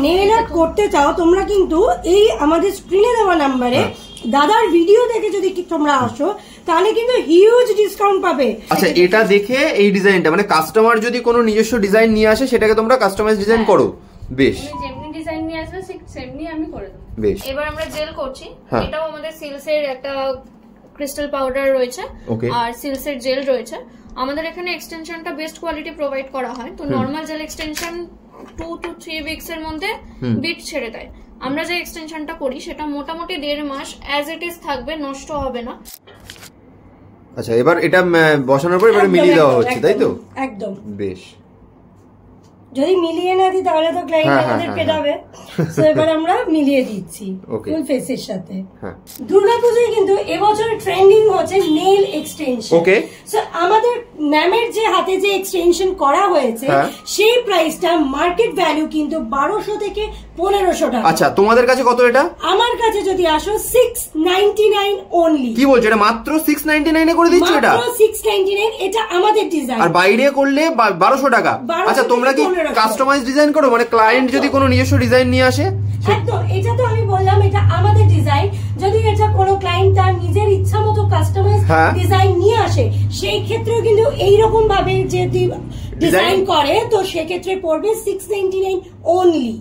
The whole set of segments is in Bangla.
নেল আর্ট করতে চাও তোমরা কিন্তু এই আমাদের স্ক্রিনে দেওয়া নাম্বারে দাদার ভিডিও দেখে যদি তোমরা আসো তাহলে কিন্তু হিউজ ডিসকাউন্ট পাবে। আচ্ছা, এটা দেখে এই ডিজাইনটা মানে কাস্টমার যদি কোনো নিজস্ব ডিজাইন নিয়ে আসে সেটাকে তোমরা কাস্টমাইজ ডিজাইন করো। বেশ, যেমনি ডিজাইন নিয়ে আসবে সেমনি আমি করে দেব। বেশ, এবার আমরা জেল করছি। এটাও আমাদের সিলস এর একটা ক্রিস্টাল পাউডার রয়েছে আর সিলস এর জেল রয়েছে। আমাদের এখানে এক্সটেনশনটা বেস্ট কোয়ালিটি প্রোভাইড করা হয়। তো normal gel extension 2 to 3 weeks এর মধ্যে বিট ছেড়ে দেয়। আমরা যে এক্সটেনশনটা করি সেটা মোটামুটি 1.5 মাস অ্যাজ ইট ইজ থাকবে, নষ্ট হবে না। আচ্ছা, এবার এটা বসানোর পর এবারে মিলিয়ে দেওয়া হচ্ছে, তাই তো? একদম। বেশ, যদি মিলিয়ে না দিই তাহলে তো ক্লায়েন্ট আমাদের পেটাবে। সো এবার আমরা মিলিয়ে দিচ্ছি ফুল ফেসের সাথে। দুর্গাপূজায় কিন্তু এবছর ট্রেন্ডিং হচ্ছে নেল এক্সটেনশন। ওকে, সো আমাদের ম্যামের যে হাতে যে এক্সটেনশন করা হয়েছে সেই প্রাইসটা মার্কেট ভ্যালু কিন্তু 1200 থেকে 1500 টাকা। আচ্ছা, তোমাদের কাছে কত এটা? আমার কাছে যদি আসো 699 অনলি। কি বলছো, এটা মাত্র 699 এ করে দিচ্ছ? এটা মাত্র 699, এটা আমাদের ডিজাইন। আর বাইরে করলে 1200 টাকা। আচ্ছা, তোমরা কি কাস্টমাইজ ডিজাইন করো? মানে ক্লায়েন্ট যদি কোনো নিজস্ব ডিজাইন নিয়ে আসে? একদম, এটা তো আমি বললাম এটা আমাদের ডিজাইন। যদি এটা কোনো ক্লায়েন্ট তার নিজের ইচ্ছা মতো কাস্টমাইজ ডিজাইন নিয়ে আসে সেই ক্ষেত্রেও কিন্তু এইরকম ভাবে যদি ডিজাইন করে তো সেক্ষেত্রে পড়বে 699 অনলি।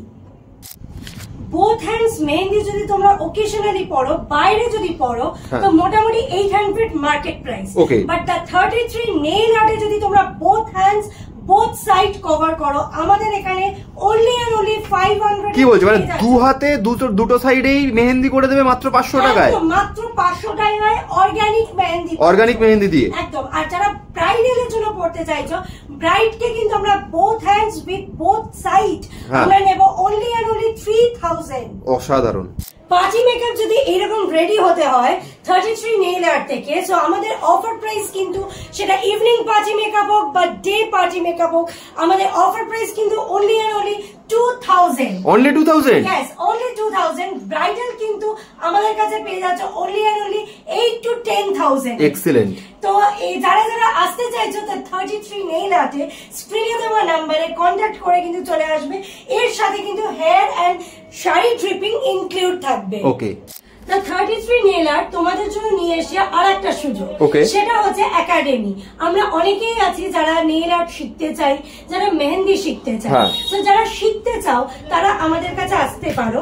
বোথ হ্যান্ডস মেহেন্দি যদি তোমরা ওকেশনালি পড়ো, বাইরে যদি পড়ো তো মোটামুটি 800 market price. But the 33 nail আর্টে যদি তোমরা both hands both side cover করো আমাদের এখানে অনলি এন্ড অনলি 500। কি বলছো, মানে দু হাতে দুটো সাইডেই মেহেন্দি করে দেবে মাত্র 500 টাকায়? মাত্র 500 টাকায় অর্গানিক মেহেন্দি দিয়ে একদম। আর যারা ব্রাইডালের জন্য পড়তে চাইছো, ব্রাইড কে কিন্তু আমরা both hands with both side আমরা নেব অনলি এন্ড অনলি 3000। অসাধারণ। পার্টি মেকআপ যদি এরকম রেডি হতে হয় 33 নেল আর্ট থেকে, সো আমাদের অফার প্রাইস কিন্তু সেটা ইভিনিং পার্টি মেকআপ হোক বা ডে পার্টি মেকআপ হোক, আমাদের অফার প্রাইস কিন্তু only and only 2000। Only 2000? Yes, only 2000। Bridal কিন্তু আমাদের কাছে পেয়ে যাচ্ছে only and only 8 to 10000। Excellent. তো এই যারা যারা আসতে চাইছো তো 33 নেল আর্টে স্ক্রিনে দেওয়া নাম্বারে কন্ট্যাক্ট করে কিন্তু চলে আসবে। এর সাথে কিন্তু হেয়ার এন্ড শাড়ি ট্রিপিং ইনক্লুড থাকবে। ওকে। The 33 নেল আর্ট তোমাদের জন্য নিয়ে এসে আর একটা সুযোগ, সেটা হচ্ছে একাডেমি। আমরা অনেকেই আছি যারা নেল আর্ট শিখতে চাই, যারা মেহেন্দি শিখতে চাই। তো যারা শিখতে চাও তারা আমাদের কাছে আসতে পারো।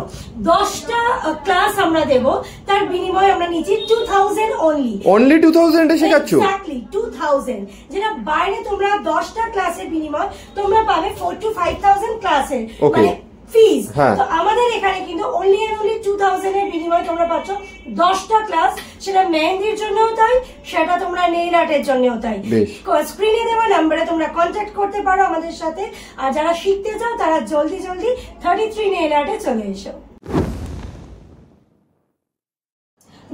10টা ক্লাস আমরা দেব, তার বিনিময়ে আমরা নিচ্ছি 2000 অনলি। অনলি 2000 এ শেখাচ্ছ? এক্স্যাক্টলি 2000। যেটা বাইরে তোমরা 10টা ক্লাসের বিনিময়ে তোমরা পাবে 4 to 5000 ক্লাসের মানে ফিজ। তো আমাদের এখানে কিন্তু অনলি এন্ড অনলি 2000 এর বিনিময়ে তোমরা পাচ্ছ 10টা ক্লাস। সেটা মেহেন্দির জন্যও তাই, সেটা তোমরা নেল আর্টের জন্যও তাই। স্ক্রিনে দেওয়া নাম্বারে তোমরা কন্ট্যাক্ট করতে পারো আমাদের সাথে। আর যারা শিখতে চাও তারা জলদি 33 নেল আর্টে চলে এসো।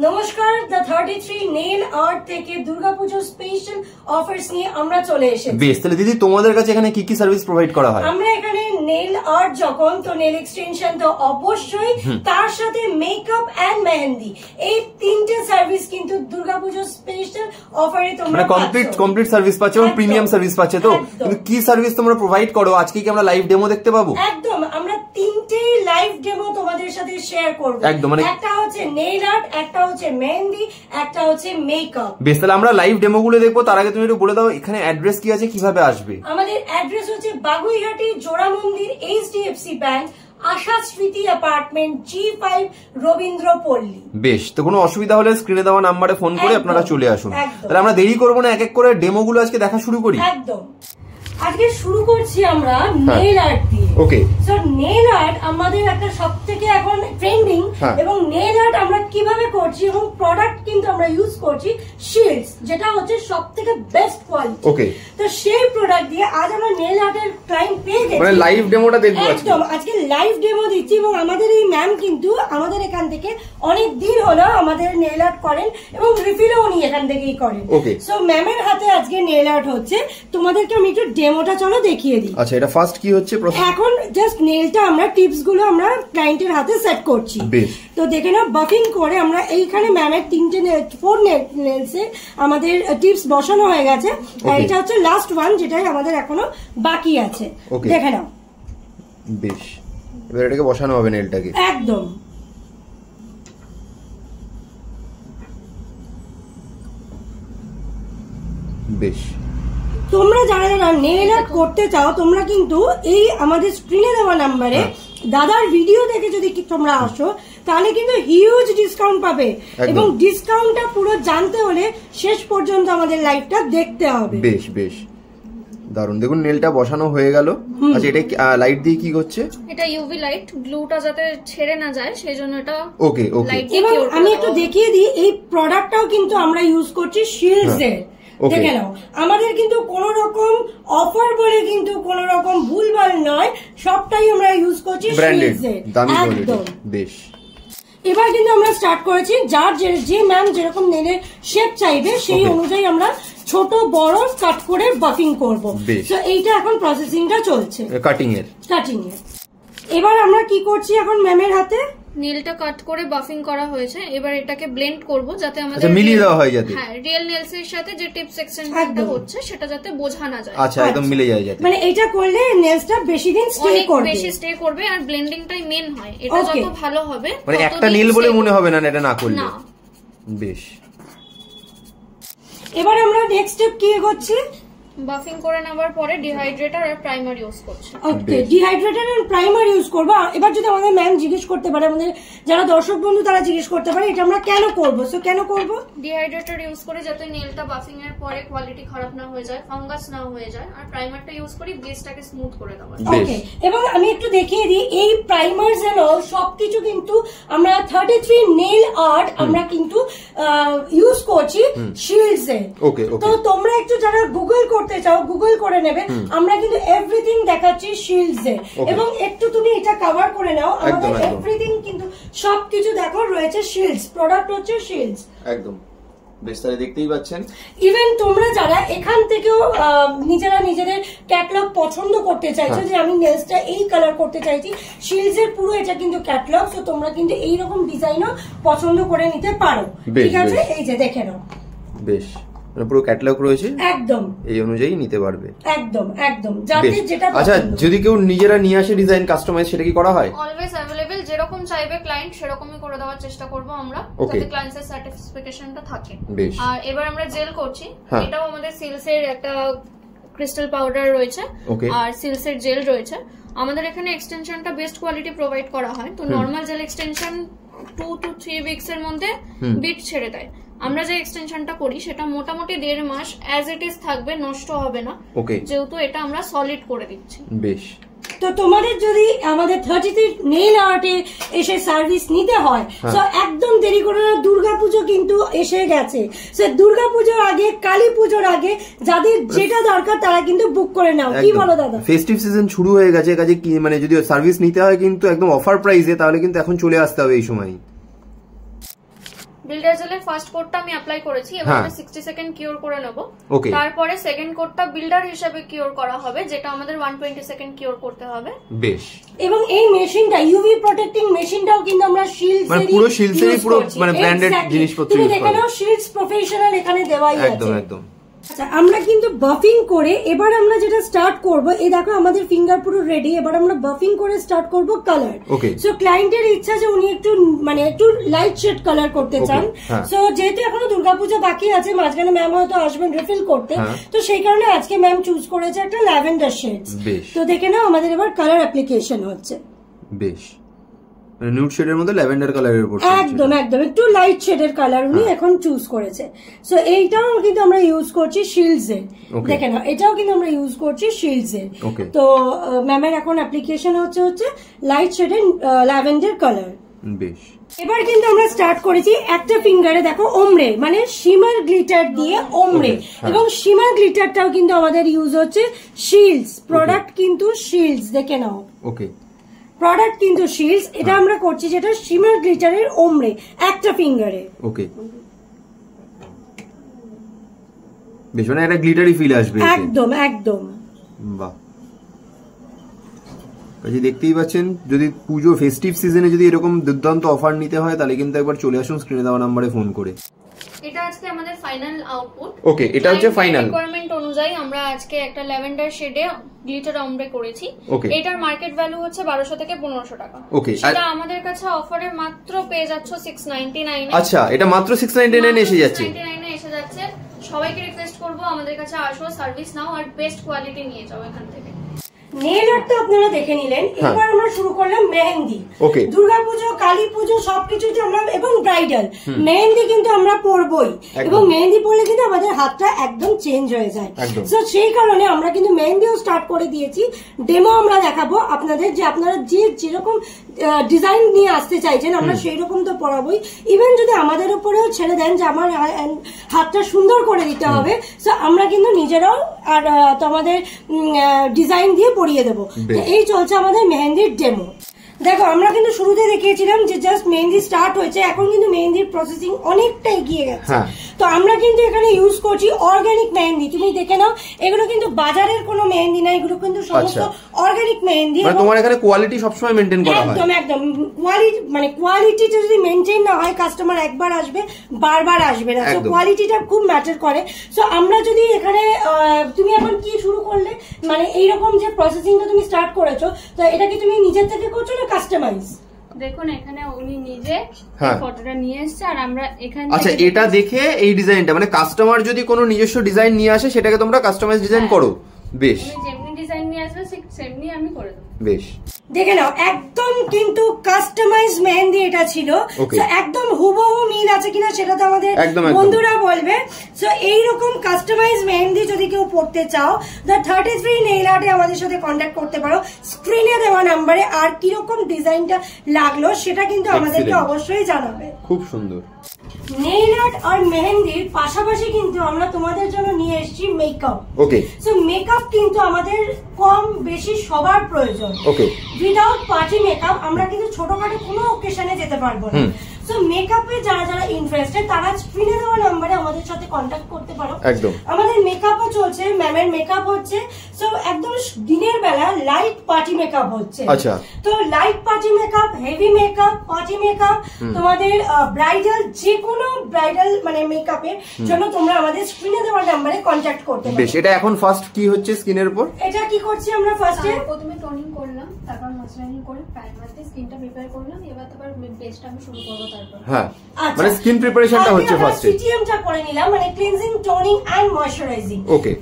নমস্কার, দ্য 33 নেল আর্ট থেকে দুর্গাপুজোর স্পেশাল অফারস নিয়ে আমরা চলে এসেছি। বেশ, তাহলে দিদি তোমাদের কাছে এখানে কি কি সার্ভিস প্রোভাইড করা হয়? আমরা এখানে নেল আর্ট যখন তো নেল এক্সটেনশন তো অবশ্যই, তার সাথে মেকআপ এন্ড মেহেন্দি, এই তিনটে সার্ভিস কিন্তু দুর্গাপুজোর স্পেশাল অফারে তোমরা কমপ্লিট সার্ভিস পাচ্ছ এবং প্রিমিয়াম সার্ভিস পাচ্ছ। তো কিন্তু কি সার্ভিস তোমরা প্রোভাইড করো? আজকে কি আমরা লাইভ ডেমো দেখতে পাবো? একদম, আমরা তিনটে লাইভ ডেমো তোমাদের সাথে শেয়ার করব। একদম, মানে একটা হচ্ছে নেল আর্ট, একটা হচ্ছে মেহেন্দি, একটা হচ্ছে মেকআপ। বেশ, তাহলে আমরা লাইভ ডেমো গুলো দেখবো। তার আগে তুমি একটু বলে দাও এখানে অ্যাড্রেস কি আছে, কিভাবে আসবে? আমাদের অ্যাড্রেস হচ্ছে বাগুইহাটি জোড়া মন্দির, HDFC ব্যাংক, আশা স্মৃতি অ্যাপার্টমেন্ট, G5, রবীন্দ্রপল্লী। বেশ, তো কোনো অসুবিধা হলে স্ক্রিনে দেওয়া নাম্বারে ফোন করে আপনারা চলে আসুন। তাহলে আমরা দেরি করবো না, এক এক করে ডেমো গুলো আজকে দেখা শুরু করি। একদম। আজকে শুরু করছি আমরা নেল আর্ট দিয়ে। ওকে। সো নেল আর্ট আমাদের একটা সবথেকে এখন ট্রেন্ডিং, এবং নেল আর্ট আমরা কিভাবে করছি এবং প্রোডাক্ট কিন্তু আমরা ইউজ করছি শিল্ডস, যেটা হচ্ছে সবথেকে বেস্ট কোয়ালিটি। ওকে। তো সেই প্রোডাক্ট দিয়ে আজ আমরা নেল আর্টের ক্লায়েন্ট পেয়ে গেছি। মানে লাইভ ডেমোটা দেখবো আজকে। একদম, আজকে লাইভ ডেমো দিচ্ছি। এবং আমাদের এই ম্যাম কিন্তু আমাদের এখান থেকে অনেক দিন হলো আমাদের নেল আর্ট করেন এবং রিফিলও উনি এখান থেকেই করেন। ওকে। সো ম্যামের হাতে আজকে নেল আর্ট হচ্ছে, তোমাদেরকে আমি একটু ডেমোটা চলো দেখিয়ে দিই। আচ্ছা, এটা ফার্স্ট কি হচ্ছে? এখন জাস্ট নেলটা আমরা টিপস গুলো আমরা ক্লায়েন্টের হাতে সেট করছি। তো দেখে নাও, বাফিং করে আমরা এইখানে ম্যামের 4 নেলসে আমাদের টিপস বসানো হয়ে গেছে। এটা হচ্ছে লাস্ট ওয়ান, যেটাই আমাদের এখনো বাকি আছে। দেখে নাও। বেশ, এবার এটাকে বসানো হবে নেলটাকে একদম। বেশ। তোমরা যারা যারা নেল আর্ট করতে চাও তোমরা কিন্তু এই আমাদের স্ক্রিনে দেওয়া নাম্বারে দাদার ভিডিও দেখে যদি তোমরা আসো তাহলে কিন্তু হিউজ ডিসকাউন্ট পাবে, এবং ডিসকাউন্টটা পুরো জানতে হলে শেষ পর্যন্ত আমাদের লাইভটা দেখতে হবে। বেশ বেশ দারুন। দেখুন নেলটা বসানো হয়ে গেল। আচ্ছা এটা লাইট দিয়ে কি করছে? এটা ইউভি লাইট, গ্লুটা যাতে ছেড়ে না যায় সেজন্য এটা। ওকে ওকে। এবং আমি একটু দেখিয়ে দিই, এই প্রোডাক্টটাও কিন্তু আমরা ইউজ করছি শিলডস এর। দেখে নাও, আমাদের কিন্তু কোন রকম অফার বলে কিন্তু কোন রকম ভুলভাল নয়, সবটাই আমরা ইউজ করছি শিলডস এর। একদম বেশ। এবার কিন্তু আমরা স্টার্ট করেছি, যার যে ম্যাম যেরকম নেলের শেপ চাইবে সেই অনুযায়ী আমরা ছোট বড় কাট করে বাফিং করব। তো এইটা এখন প্রসেসিংটা চলছে কাটিং এর। এবার আমরা কি করছি, এখন ম্যামের হাতে নেলটা কাট করে বাফিং করা হয়েছে, এবার এটাকে ব্লেন্ড করব যাতে আমাদের মিলিয়ে দেওয়া হয়, যাতে হ্যাঁ রিয়েল নেলস এর সাথে যে টিপস এক্সটেনশনটা হচ্ছে সেটা যাতে বোঝা না যায়। আচ্ছা একদম মিলে যায় যাতে, মানে এটা করলে নেলসটা বেশি দিন স্টে করবে, বেশি স্টে করবে, আর ব্লেন্ডিংটাই মেন হয়। এটা যত ভালো হবে মানে একটা নেল বলে মনে হবে না এটা না করলে। বেশ। এবার আমরা নেক্সট স্টেপ কি করছি, বাফিং করে নেওয়ার পরে ডিহাইড্রেটর আর প্রাইমার ইউজ করছি। ওকে, ডিহাইড্রেটর আর প্রাইমার ইউজ করব। এবার যদি আমাদের ম্যাম জিজ্ঞেস করতে পারে, আমাদের যারা দর্শক বন্ধু তারা জিজ্ঞেস করতে পারে এটা আমরা কেন করব, সো কেন করব? ডিহাইড্রেটর ইউজ করে যাতে নেলটা বাফিং এর পরে কোয়ালিটি খারাপ না হয়ে যায়, ফাঙ্গাস না হয়ে যায়, আর প্রাইমারটা ইউজ করি বেসটাকে স্মুথ করে দেওয়ার। ওকে, এবং আমি একটু দেখিয়ে দিই, এই প্রাইমারস এন্ড অল সবকিছু কিন্তু আমরা 33 নেল আর্ট আমরা কিন্তু ইউজ করছি শিলডস এ। তো তোমরা একটু যারা গুগল করতে চাও গুগল করে নেবে, আমরা কিন্তু এভরিথিং দেখাচ্ছি শিলডস এ। এবং একটু তুমি এটা কভার করে নাও, আমাদের এভরিথিং কিন্তু সবকিছু দেখো রয়েছে শিলডস, প্রোডাক্ট হচ্ছে শিলডস। একদম বেশ, তাহলে দেখতেই পাচ্ছেন। ইভেন তোমরা যারা এখান থেকেও নিজেরা নিজেদের ক্যাটালগ পছন্দ করতে চাইছো, যে আমি নেলসটা এই কালার করতে চাইছি, শিলডস এর পুরো এটা কিন্তু ক্যাটালগ, তো তোমরা কিন্তু এইরকম ডিজাইনও পছন্দ করে নিতে পারো। ঠিক আছে, এই যে দেখে নাও। বেশ, পুরো ক্যাটালগ রয়েছে, একদম এই অনুযায়ী নিতে পারবে। একদম একদম, যাতে যেটা। আচ্ছা, যদি কেউ নিজেরা নিয়ে আসে ডিজাইন কাস্টমাইজ, সেটা কি করা হয়? অলওয়েজ अवेलेबल, যেরকম চাইবে ক্লায়েন্ট সেরকমই করে দেওয়ার চেষ্টা করব আমরা, যাতে ক্লায়েন্টের স্যাটিসফ্যাকশনটা থাকে। আর এবার আমরা জেল করছি, এটাও আমাদের সিলস এর একটা ক্রিস্টাল পাউডার রয়েছে আর সিলস এর জেল রয়েছে। আমাদের এখানে এক্সটেনশনটা বেস্ট কোয়ালিটি প্রোভাইড করা হয়, তো normal gel extension 2 to 3 weeks এর মধ্যে বিট ছেড়ে দেয়। আমরা যে এক্সটেনশনটা করি সেটা মোটামুটি 1.5 মাস অ্যাজ ইট ইজ থাকবে, নষ্ট হবে না, যেহেতু এটা আমরা সলিড করে দিচ্ছি। বেশ। তো তোমাদের যদি আমাদের 33 নেল আর্টে এসে সার্ভিস নিতে হয়, তো একদম দেরি করে না, দুর্গাপুজো কিন্তু এসে গেছে। সে দুর্গাপুজোর আগে, কালী পুজোর আগে যাদের যেটা দরকার তারা কিন্তু বুক করে নাও। কি বলো দাদা? ফেস্টিভ সিজন শুরু হয়ে গেছে, কাজে কি মানে যদি সার্ভিস নিতে হয় কিন্তু একদম অফার প্রাইসে, তাহলে কিন্তু এখন চলে আসতে হবে এই সময়। বিল্ডার জেলের ফার্স্ট কোটটা আমি অ্যাপ্লাই করেছি, এবার 60 সেকেন্ড কিওর করে নেব। তারপরে সেকেন্ড কোটটা বিল্ডার হিসেবে কিওর করা হবে, যেটা আমাদের 120 সেকেন্ড কিওর করতে হবে। বেশ। এবং এই মেশিনটা ইউভি প্রোটেক্টিং মেশিনটাও কিন্তু আমরা শিলডস এর পুরো শিলডস এর পুরো মানে ব্র্যান্ডেড জিনিসপত্র ইউজ করি। তুমি দেখো না, শিলডস প্রফেশনাল এখানে দেওয়াই আছে। একদম একদম। আচ্ছা, আমরা কিন্তু বাফিং করে এবার আমরা যেটা স্টার্ট করব, এই দেখো আমাদের ফিঙ্গার পুরো রেডি। এবার আমরা বাফিং করে স্টার্ট করব কালার। সো ক্লায়েন্টের ইচ্ছা যে উনি একটু মানে একটু লাইট শেড কালার করতে চান। সো যেহেতু এখনো দুর্গাপূজা বাকি আছে, মাঝখানে ম্যাম হয়তো আসবেন রিফিল করতে, তো সেই কারণে আজকে ম্যাম চুজ করেছে একটা ল্যাভেন্ডার শেডস। তো দেখে নাও আমাদের এবার কালার অ্যাপ্লিকেশন হচ্ছে। বেশ, নিউড শেডের মধ্যে ল্যাভেন্ডার কালারের উপর, একদম একদম একটু লাইট শেডের কালার উনি এখন চুজ করেছে। সো এইটাও কিন্তু আমরা ইউজ করছি শিলডস এর। দেখেন, এটাও কিন্তু আমরা ইউজ করছি শিলডস এর। তো ম্যামের এখন অ্যাপ্লিকেশন হচ্ছে লাইট শেডের ল্যাভেন্ডার কালার। বেশ। এবার কিন্তু আমরা স্টার্ট করেছি একটা ফিঙ্গারে, দেখো ওমরে মানে শিমার গ্লিটার দিয়ে ওমরে, এবং শিমার গ্লিটারটাও কিন্তু আমাদের ইউজ হচ্ছে শিলডস প্রোডাক্ট, কিন্তু শিলডস দেখে নাও। ওকে, প্রোডাক্ট কিন্তু শিলডস, এটা আমরা করছি যেটা শিমার গ্লিটারের ওমরে একটা ফিঙ্গারে। ওকে, বেশ, মানে একটা গ্লিটারি ফিল আসবে। একদম একদম। বাহ, কাজে দেখতেই পাচ্ছেন, যদি পুজো ফেস্টিভ সিজনে যদি এরকম দুর্দান্ত অফার নিতে হয় তাহলে কিন্তু একবার চলে আসুন স্ক্রিনে দেওয়া নম্বরে ফোন করে। এটা আজকে আমাদের ফাইনাল আউটপুট। ওকে, এটা হচ্ছে ফাইনাল রিকোয়ারমেন্ট অনুযায়ী আমরা আজকে একটা ল্যাভেন্ডার শেডে গ্লিটার অমব্রে করেছি। এটার মার্কেট ভ্যালু হচ্ছে 1200 থেকে 1500 টাকা। ওকে, সেটা আমাদের কাছে অফারে মাত্র পেয়ে যাচ্ছে 699 এ। আচ্ছা, এটা মাত্র 699 এসে যাচ্ছে। 699 এসে যাচ্ছে। সবাইকে রিকোয়েস্ট করব আমাদের কাছে আসো, সার্ভিস নাও আর বেস্ট কোয়ালিটি নিয়ে যাও এখান থেকে। নেল আর্ট তো আপনারা দেখে নিলেন, এবার আমরা শুরু করলাম মেহেন্দি। দুর্গাপুজো, কালী পুজো সবকিছুতে আমরা এবং ব্রাইডাল মেহেন্দি কিন্তু আমরা পরবই, এবং মেহেন্দি পরলে কিন্তু আমাদের হাতটা একদম চেঞ্জ হয়ে যায়। তো সেই কারণে আমরা কিন্তু মেহেন্দিও স্টার্ট করে দিয়েছি। ডেমো আমরা দেখাবো আপনাদের, যে আপনারা যেরকম ডিজাইন নিয়ে আসতে চাইছেন আমরা সেই রকম তো পরাবই। ইভেন যদি আমাদের উপরেও ছেড়ে দেন যে আমার হাতটা সুন্দর করে দিতে হবে, তো আমরা কিন্তু নিজেরাও আর তোমাদের ডিজাইন দিয়ে পরিয়ে দেবো। এই চলছে আমাদের মেহেন্দির ডেমো। দেখো, আমরা কিন্তু শুরুতে দেখিয়েছিলাম যে জাস্ট মেহেন্দি স্টার্ট হয়েছে, এখন কিন্তু মেহেন্দির প্রসেসিং অনেকটা এগিয়ে গেছে। তো আমরা কিন্তু এখানে ইউজ করছি অর্গানিক মেহেন্দি। তুমি দেখে নাও, এগুলো কিন্তু বাজারের কোনো মেহেন্দি না, এগুলো কিন্তু সমস্ত অর্গানিক মেহেন্দি। তোমার এখানে কোয়ালিটি সবসময় মেনটেন করা হয়। একদম একদম কোয়ালিটি, মানে কোয়ালিটিটা যদি মেনটেন না হয় কাস্টমার একবার আসবে বারবার আসবে না। তো কোয়ালিটিটা খুব ম্যাটার করে। সো আমরা যদি এখানে, তুমি এখন কি শুরু করলে, মানে এইরকম যে প্রসেসিংটা তুমি স্টার্ট করেছো, তো এটা কি তুমি নিজের থেকে করছো না কাস্টমাইজ? দেখুন, এখানে উনি নিজে ফটোটা নিয়ে এসেছে আর আমরা এখানে। আচ্ছা, এটা দেখে এই ডিজাইনটা, মানে কাস্টমার যদি কোনো নিজস্ব ডিজাইন নিয়ে আসে সেটাকে তোমরা কাস্টমাইজ ডিজাইন করো? বেশ, যেমনি ডিজাইন নিয়ে আসবে সেমনি আমি করে দেব। বেশ, দেখে নাও, একদম কিন্তু কাস্টমাইজ মেহেন্দি এটা ছিল। একদম হুবহু মিল আছে কিনা সেটা তো আমাদের বন্ধুরা বলবে। সো এইরকম কাস্টমাইজ মেহেন্দি যদি কেউ পড়তে চাও, দ্য 33 নেইল আর্টে আমাদের সাথে কন্ট্যাক্ট করতে পারো, স্ক্রিনে দেওয়া নাম্বারে। আর কিরকম ডিজাইনটা লাগলো সেটা কিন্তু আমাদেরকে অবশ্যই জানাবে। খুব সুন্দর। নেইল আর্ট আর মেহেন্দির পাশাপাশি কিন্তু আমরা তোমাদের জন্য নিয়ে এসেছি মেকআপ। ওকে, সো মেকআপ কিন্তু আমাদের কম বেশি সবার প্রয়োজন। ওকে, উইদাউট পার্টি মেকআপ আমরা কিন্তু ছোটখাটো কোনো অকেশনে যেতে পারবো না। সো মেকআপে যারা যারা ইন্টারেস্টেড তারা স্ক্রিনে দেওয়া নাম্বারে আমাদের সাথে কন্ট্যাক্ট করতে পারো। একদম, আমাদের মেকআপও চলছে, ম্যামের মেকআপ হচ্ছে। সো একদম দিনের বেলা লাইট পার্টি মেকআপ হচ্ছে। আচ্ছা, তো light party makeup, heavy makeup, party makeup, তোমাদের ব্রাইডাল, যে কোনো ব্রাইডাল মানে মেকআপের জন্য তোমরা আমাদের স্ক্রিনে দেওয়া নাম্বারে কন্ট্যাক্ট করতে পারো। বেশ, এটা এখন ফার্স্ট কি হচ্ছে স্কিনের উপর? এটা কি করছি আমরা ফার্স্টে? প্রথমে টোনিং করলাম, তারপর ময়েশ্চারাইজিং করে প্রাইমার দিয়ে স্কিনটা প্রিপেয়ার করলাম। এবার তারপর বেসটা আমি শুরু করব। তারপর মানে স্কিন প্রিপারেশনটা হচ্ছে ফার্স্টে। সিটিএমটা করে নিলাম, মানে cleansing, toning and moisturising. Okay,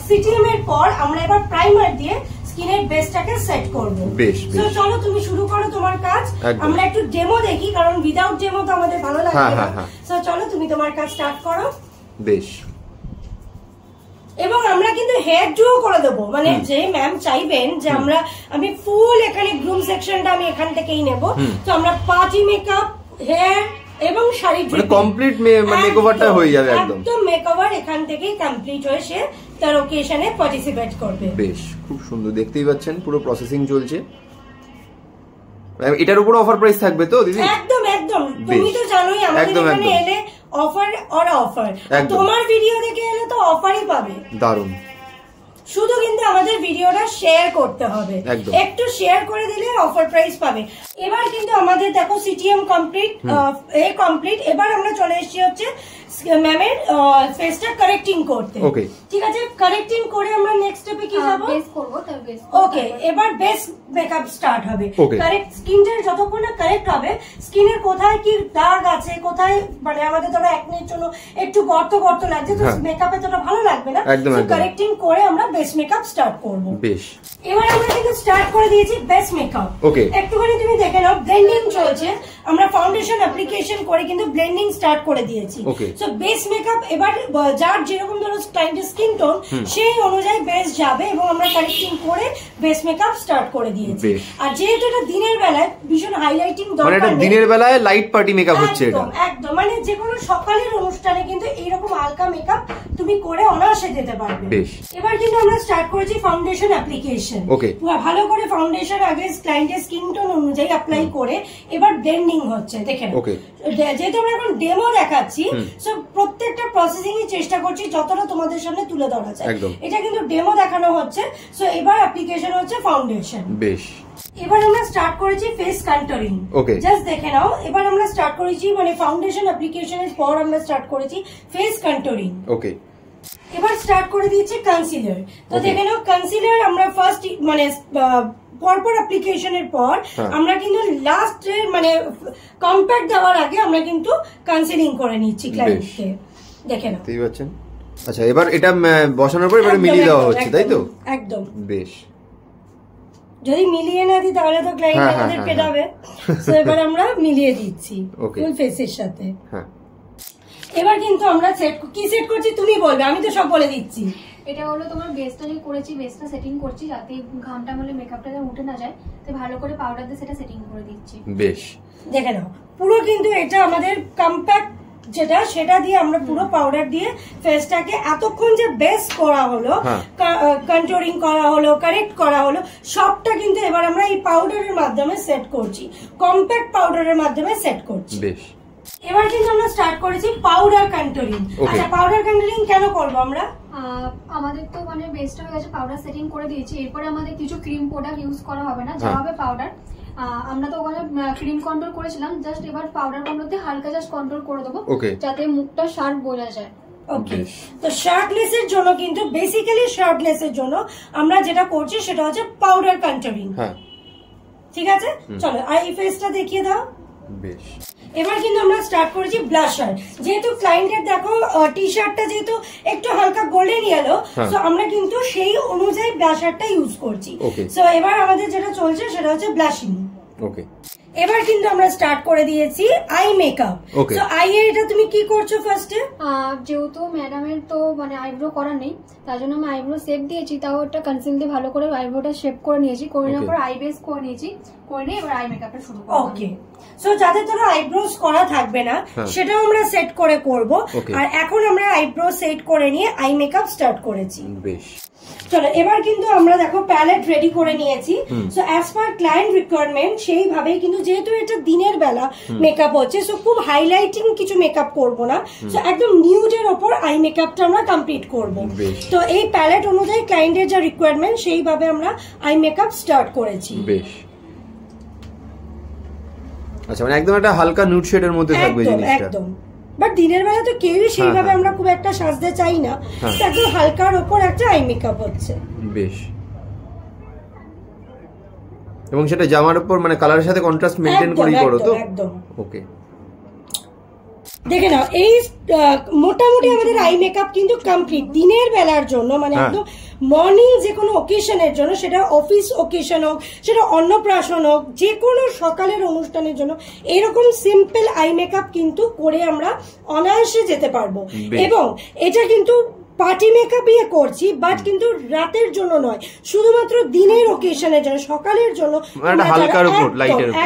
CTM এর পর আমরা এবার প্রাইমার দিয়ে স্কিনের বেসটাকে সেট করব। বেশ, তো চলো তুমি শুরু করো তোমার কাজ। আমরা একটু ডেমো দেখি, কারণ উইদাউট ডেমো তো আমাদের ভালো লাগবে না। তো চলো তুমি তোমার কাজ স্টার্ট করো। বেশ, এবং আমরা কিন্তু হেয়ার ডুও করে দেবো, মানে যে ম্যাম চাইবেন যে আমি ফুল এখানে গ্রুম সেকশনটা আমি এখান থেকেই নেব। তো আমরা পার্টি মেকআপ, হেয়ার এবং শাড়ি, মানে কমপ্লিট মেকওভারটা হয়ে যাবে। একদম মেকওভার এখান থেকেই কমপ্লিট হয়ে সে তার ওকেশনে পার্টিসিপেট করবে। বেশ, খুব সুন্দর। দেখতেই পাচ্ছেন পুরো প্রসেসিং চলছে। এটার উপর অফার প্রাইস থাকবে তো দিদি? একদম একদম, তুমি তো জানোই আমাদের এখানে এলে অফার আর অফার। তোমার ভিডিও দেখে এলে তো অফারই পাবে। দারুণ। শুধু কিন্তু আমাদের ভিডিওটা শেয়ার করতে হবে, একটু শেয়ার করে দিলে অফার প্রাইস পাবে। এবার কিন্তু আমাদের দেখো সিটিএম কমপ্লিট, কমপ্লিট। এবার আমরা চলে এসেছি হচ্ছে ম্যামের ফেসটা কারেক্টিং করতে। ঠিক আছে, কারেক্টিং করে আমরা নেক্সট স্টেপে কি যাব? বেস করব। ওকে, এবার বেস মেকআপ স্টার্ট হবে। কারেক্ট স্কিনটা যতক্ষণ না কারেক্ট হবে, স্কিনের কোথায় কি দাগ আছে, কোথায় মানে আমাদের ধরো একনের জন্য একটু গর্ত গর্ত লাগছে, তো মেকআপে তোটা ভালো লাগবে না। কারেক্টিং করে আমরা বেস মেকআপ স্টার্ট করব। বেশ, এবার আমরা কিন্তু স্টার্ট করে দিয়েছি বেস মেকআপ। একটুখানি তুমি দেখে নাও, ব্লেন্ডিং চলছে। আমরা ফাউন্ডেশন অ্যাপ্লিকেশন করে কিন্তু ব্লেন্ডিং স্টার্ট করে দিয়েছি। সো বেস মেকআপ এবার যার যেরকম ধরো ক্লায়েন্টের স্কিন টোন সেই অনুযায়ী বেস যাবে, এবং আমরা কারেক্টিং করে বেস মেকআপ স্টার্ট করে দিয়েছি। আর যেহেতু এটা দিনের বেলায় ভীষণ হাইলাইটিং দরকার, মানে দিনের বেলায় লাইট পার্টি মেকআপ হচ্ছে এটা। একদম, মানে যে কোনো সকালের অনুষ্ঠানে কিন্তু এইরকম হালকা মেকআপ তুমি করে অনায়াসে যেতে পারবে। এবার কিন্তু আমরা স্টার্ট করেছি ফাউন্ডেশন অ্যাপ্লিকেশন। ভালো করে ফাউন্ডেশন আগে ক্লায়েন্টের স্কিন টোন অনুযায়ী অ্যাপ্লাই করে এবার ব্লেন্ডিং হচ্ছে। দেখেন, যেহেতু আমরা এখন ডেমো দেখাচ্ছি, সো প্রত্যেকটা প্রসেসিং এর চেষ্টা করছি যতটা তোমাদের সামনে তুলে ধরা যায়। এটা কিন্তু ডেমো দেখানো হচ্ছে। সো এবার অ্যাপ্লিকেশন হচ্ছে ফাউন্ডেশন। বেশ, এবার আমরা স্টার্ট করেছি ফেস কন্ট্যুরিং। ওকে, জাস্ট দেখে নাও। এবার আমরা স্টার্ট করেছি মানে ফাউন্ডেশন অ্যাপ্লিকেশনের পর আমরা স্টার্ট করেছি ফেস কন্ট্যুরিং। ওকে, এবার স্টার্ট করে দিয়েছি কনসিলার। তো দেখে নাও কনসিলার আমরা ফার্স্ট মানে পরপর অ্যাপ্লিকেশনের পর আমরা কিন্তু লাস্টের মানে কম্প্যাক্ট দেওয়ার আগে আমরা কিন্তু কনসিলিং করে নিচ্ছি ক্লায়েন্টকে। দেখে নাও, বুঝতেই পারছেন। আচ্ছা, এবার এটা বসানোর পর এবারে মিলিয়ে দেওয়া হচ্ছে, তাই তো? একদম। বেশ, যদি মিলিয়ে না দিই তাহলে তো ক্লায়েন্ট আমাদের পেটাবে। সো এবার আমরা মিলিয়ে দিচ্ছি ফুল ফেসের সাথে। হ্যাঁ, এবার কিন্তু আমরা কি সেট করছি তুমি বলবে, আমি তো সব বলে দিচ্ছি। এটা হলো তোমার বেসটা নিয়ে করেছি, বেসটা সেটিং করছি যাতে ঘামটা হলে মেকআপটা উঠে না যায়, তাই ভালো করে পাউডার দিয়ে সেটা সেটিং করে দিচ্ছি। বেশ, দেখে নাও পুরো কিন্তু এটা আমাদের কম্প্যাক্ট যেটা সেটা দিয়ে আমরা পুরো পাউডার দিয়ে ফেসটাকে এতক্ষণ যে বেস করা হলো, কন্ট্যুরিং করা হলো, কারেক্ট করা হলো, সবটা কিন্তু এবার আমরা এই পাউডারের মাধ্যমে সেট করছি, কম্প্যাক্ট পাউডারের মাধ্যমে সেট করছি। বেশ, এবার কিন্তু আমরা স্টার্ট করেছি পাউডার কন্ট্যুরিং। আচ্ছা, পাউডার কন্ট্যুরিং কেন করবো আমরা? আমাদের তো মানে বেসটা হয়ে গেছে, পাউডার সেটিং করে দিয়েছি, এরপরে আমাদের কিছু ক্রিম প্রোডাক্ট ইউজ করা হবে না, যা হবে পাউডার। আমরা তো ওখানে ক্রিম কন্ট্রোল করেছিলাম, জাস্ট এবার পাউডার গুলোতে হালকা জাস্ট কন্ট্রোল করে দেবো যাতে মুখটা শার্প বোঝা যায়। ওকে, তো শার্টলেসের জন্য কিন্তু বেসিক্যালি শার্টলেসের জন্য আমরা যেটা করছি সেটা হচ্ছে পাউডার কন্ট্যুরিং। ঠিক আছে, চলো আর এই ফেসটা দেখিয়ে দাও। বেশ, এবার কিন্তু আমরা স্টার্ট করেছি ব্লাশার। যেহেতু ক্লায়েন্টের দেখো টি শার্টটা যেহেতু একটু হালকা গোল্ডেন ইয়েলো, তো আমরা কিন্তু সেই অনুযায়ী ব্লাশারটা ইউজ করছি। সো এবার আমাদের যেটা চলছে সেটা হচ্ছে ব্লাশিং। ওকে, এবার কিন্তু আমরা স্টার্ট করে দিয়েছি আই মেকআপ। তো আই এর এটা তুমি কি করছো ফার্স্টে? যেহেতু ম্যাডামের তো মানে আইব্রো করা নেই, তার জন্য আমি আইব্রো শেপ দিয়েছি, তাও একটা কনসিল দিয়ে ভালো করে আইব্রোটা শেপ করে নিয়েছি, করে নেওয়ার পর আই বেস করে নিয়েছি, করে নিয়ে এবার আই মেকআপটা শুরু করব। ওকে, সো যাদের ধরো আইব্রোজ করা থাকবে না সেটাও আমরা সেট করে করব। আর এখন আমরা আইব্রো সেট করে নিয়ে আই মেকআপ স্টার্ট করেছি। বেশ, চলো এবার কিন্তু আমরা দেখো প্যালেট রেডি করে নিয়েছি। So as per client requirement সেইভাবেই কিন্তু যেহেতু এটা দিনের বেলা মেকআপ হচ্ছে, সো খুব হাইলাইটিং কিছু মেকআপ করব না, সো একদম নিউডের ওপর আই মেকআপটা আমরা কমপ্লিট করব। তো এই প্যালেট অনুযায়ী ক্লায়েন্টের যা রিকোয়ারমেন্ট সেইভাবে আমরা আই মেকআপ স্টার্ট করেছি। বেশ, আচ্ছা, মানে একদম একটা হালকা নিউড শেডের মধ্যে থাকবে জিনিসটা। একদম, বাট দিনের বেলা তো কেউই সেইভাবে আমরা খুব একটা সাজতে চাই না, একদম হালকার ওপর একটা আই মেকআপ হচ্ছে। বেশ, এবং সেটা জামার উপর মানে কালারের সাথে কন্ট্রাস্ট মেইনটেইন করেই করো তো? একদম। ওকে, দেখে নাও এই মোটামুটি আমাদের আই মেকআপ কিন্তু কমপ্লিট দিনের বেলার জন্য, মানে একদম মর্নিং যে কোনো অকেশনের জন্য, সেটা অফিস অকেশন হোক, সেটা অন্নপ্রাশন হোক, যে কোনো সকালের অনুষ্ঠানের জন্য এরকম সিম্পল আই মেকআপ কিন্তু করে আমরা অনায়াসে যেতে পারবো। এবং এটা কিন্তু পার্টি মেকআপ ইয়ে করছি, বাট কিন্তু রাতের জন্য নয়, শুধুমাত্র দিনের ওকেশনের জন্য, সকালের জন্য।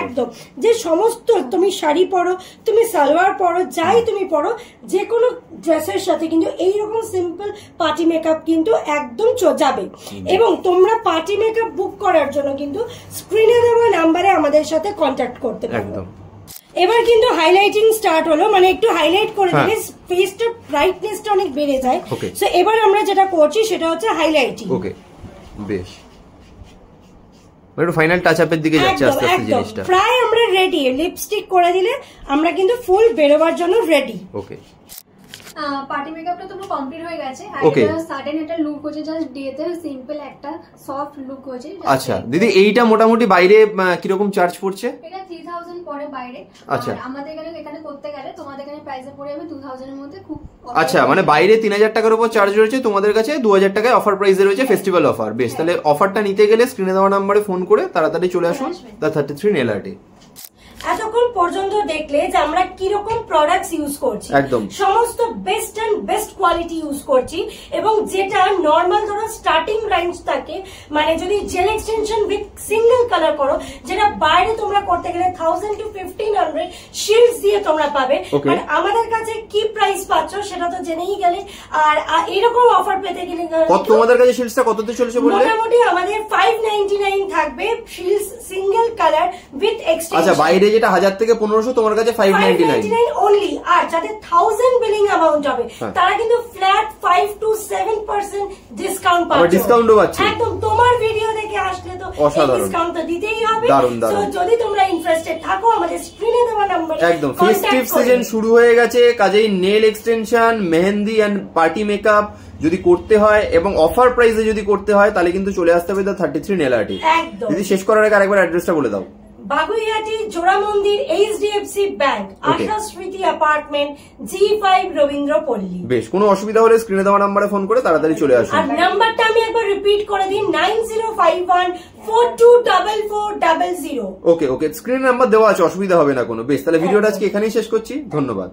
একদম, যে সমস্ত তুমি শাড়ি পরো, তুমি সালোয়ার পরো, যাই তুমি পরো, যে কোনো ড্রেসের সাথে কিন্তু এইরকম সিম্পল পার্টি মেকআপ কিন্তু একদম যাবে। এবং তোমরা পার্টি মেকআপ বুক করার জন্য কিন্তু স্ক্রিনে দেওয়া নাম্বারে আমাদের সাথে কন্ট্যাক্ট করতে পারো। এবার কিন্তু হাইলাইটিং স্টার্ট হলো, মানে একটু হাইলাইট করে দিলে ফেসটার ব্রাইটনেসটা অনেক বেড়ে যায়। সো এবার আমরা যেটা করছি সেটা হচ্ছে হাইলাইটিং। ওকে, বেশ, একটু ফাইনাল টাচ আপের দিকে যাচ্ছে আস্তে আস্তে জিনিসটা। প্রায় আমরা রেডি, লিপস্টিক করে দিলে আমরা কিন্তু ফুল বেরোবার জন্য রেডি। ওকে, পার্টি মেকআপটা তো পুরো কমপ্লিট হয়ে গেছে, আর এটা সাডেন একটা লুক হচ্ছে, জাস্ট ডেতে সিম্পল একটা সফট লুক হচ্ছে। আচ্ছা দিদি, এইটা মোটামুটি বাইরে কি রকম চার্জ পড়ছে? এটা 3000 পড়ে বাইরে। আচ্ছা, আমাদের এখানে করতে গেলে তোমাদের এখানে প্রাইসে পড়ে যাবে 2000 এর মধ্যে। খুব আচ্ছা, মানে বাইরে 3000 টাকার উপর চার্জ রয়েছে, তোমাদের কাছে 2000 টাকায় অফার প্রাইসে রয়েছে, ফেস্টিভ্যাল অফার। বেশ, তাহলে অফারটা নিতে গেলে স্ক্রিনে দেওয়া নম্বরে ফোন করে তাড়াতাড়ি চলে আসুন দা 33 নেল আর্টে। এতক্ষণ পর্যন্ত দেখলে যে আমরা কিরকম প্রোডাক্টস ইউজ করছি, একদম সমস্ত best and best quality use করছি, এবং যেটা নর্মাল ধরো স্টার্টিং রেঞ্জ থাকে, মানে যদি gel extension with single colour করো, যেটা বাইরে তোমরা করতে গেলে 1000 to 1500 শিল্ডস দিয়ে তোমরা পাবে, বাট আমাদের কাছে কি প্রাইস পাচ্ছ সেটা তো জেনেই গেলে। আর এরকম অফার পেতে গেলে তোমাদের কাছে শিল্ডসটা কততে চলছে বললে? মোটামুটি আমাদের 599 থাকবে শিল্ডস সিঙ্গেল কালার উইথ আচ্ছা, বাইরে যেটা 1000 থেকে 1500 তোমার কাছে 599 অনলি। আর যাদের 1000 বিলিং অ্যামাউন্ট হবে তারা কিন্তু ফ্ল্যাট 5 to 7% ডিসকাউন্ট পাবে। ডিসকাউন্টও পাচ্ছে একদম। তোমার ভিডিও দেখে আসলে তো ডিসকাউন্ট তো দিতেই হবে। তো যদি তোমরা ইন্টারেস্টেড থাকো আমাদের স্ক্রিনে দেওয়া নম্বরে একদম। ফেস্টিভ সিজন শুরু হয়ে গেছে, কাজেই nail extension, mehendi and party makeup যদি করতে হয় এবং অফার প্রাইসে যদি করতে হয় তাহলে কিন্তু চলে আসতে হবে দ্য 33 নেল আর্ট। যদি শেষ করার আগে আরেকবার অ্যাড্রেসটা বলে দাও। বাগুইহাটি জোড়া মন্দির, এইচডিএফসি ব্যাংক, আশা স্মৃতি অ্যাপার্টমেন্ট, G5 রবীন্দ্রপল্লী। বেশ, কোনো অসুবিধা হলে স্ক্রিনে দেওয়া নম্বরে ফোন করে তাড়াতাড়ি চলে আসুন। আর নাম্বারটা আমি একবার রিপিট করে দিই, 9051424400। ওকে, স্ক্রিনে নাম্বার দেওয়া আছে, অসুবিধা হবে না কোনো। বেশ, তাহলে ভিডিওটা আজকে এখানেই শেষ করছি। ধন্যবাদ।